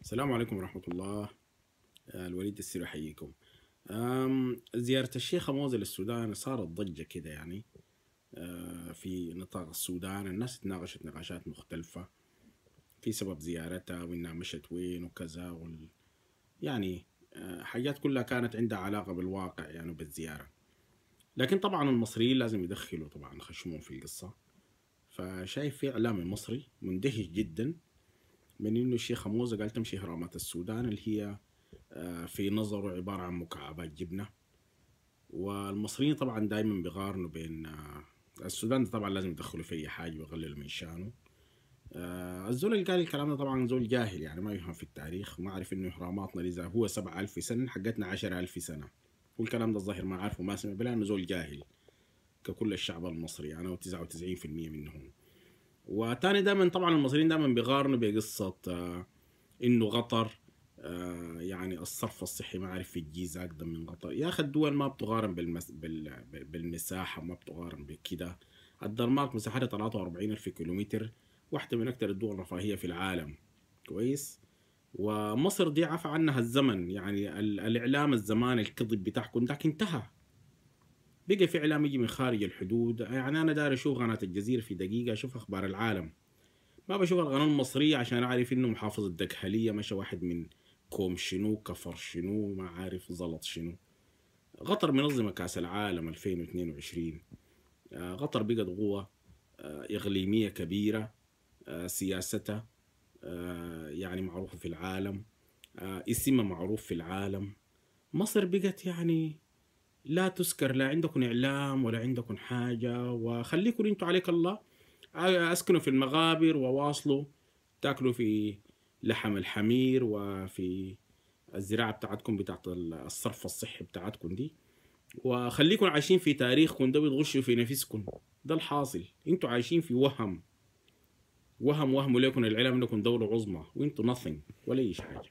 السلام عليكم ورحمة الله. الوليد السيري أحييكم. زيارة الشيخ موزة للسودان صارت ضجة كده يعني. في نطاق السودان الناس تناقشت نقاشات مختلفة في سبب زيارتها وإنها مشت وين وكذا يعني حاجات كلها كانت عندها علاقة بالواقع يعني بالزيارة. لكن طبعا المصريين لازم يدخلوا طبعا خشمهم في القصة. فشايف في إعلامي مصري مندهش جدا من إنه الشيخ موزة قال تمشي إهرامات السودان اللي هي في نظره عبارة عن مكعبات جبنة. والمصريين طبعا دايما بيقارنوا بين السودان ده طبعا لازم يدخلوا في أي حاجة ويقللوا من شانه. الزول اللي قال الكلام ده طبعا زول جاهل يعني ما يفهم في التاريخ وما عارف إنه إهراماتنا إذا هو 7000 سنة حقتنا 10000 سنة. والكلام ده الظاهر ما عارفه ما سمع بلا إنه زول جاهل ككل الشعب المصري أنا و99% منهم. وتاني دائما طبعا المصريين دائما بيقارنوا بقصة إنه قطر يعني الصرف الصحي ما عارف في الجيزة أقدم من قطر. يا أخي الدول ما بتقارن بالمساحة ما بتقارن بكده. الدنمارك مساحتها 43 ألف كيلومتر، واحدة من أكثر الدول الرفاهية في العالم. كويس. ومصر دي عفى عنها الزمن يعني الإعلام الزمان الكذب بتاعكم ده انتهى. بقى في إعلام يجي من خارج الحدود يعني أنا داير أشوف قناة الجزيرة في دقيقة أشوف أخبار العالم. ما بشوف القناة المصرية عشان أعرف إنه محافظ الدقهلية مشى واحد من كوم شنو كفر شنو ما عارف زلط شنو. قطر منظمة كأس العالم 2022. قطر بقت قوة إقليمية كبيرة. سياستها يعني معروفة في العالم. اسمها معروف في العالم. مصر بقت يعني لا تذكر، لا عندكم إعلام ولا عندكم حاجة، وخليكم انتوا عليك الله اسكنوا في المغابر وواصلوا تاكلوا في لحم الحمير وفي الزراعة بتاعتكم بتاعت الصرف الصحي بتاعتكم دي، وخليكم عايشين في تاريخكم ده بتغشوا في نفسكم. ده الحاصل انتوا عايشين في وهم لكم العلم انكم دولة عظمى وانتوا nothing ولا اي حاجة.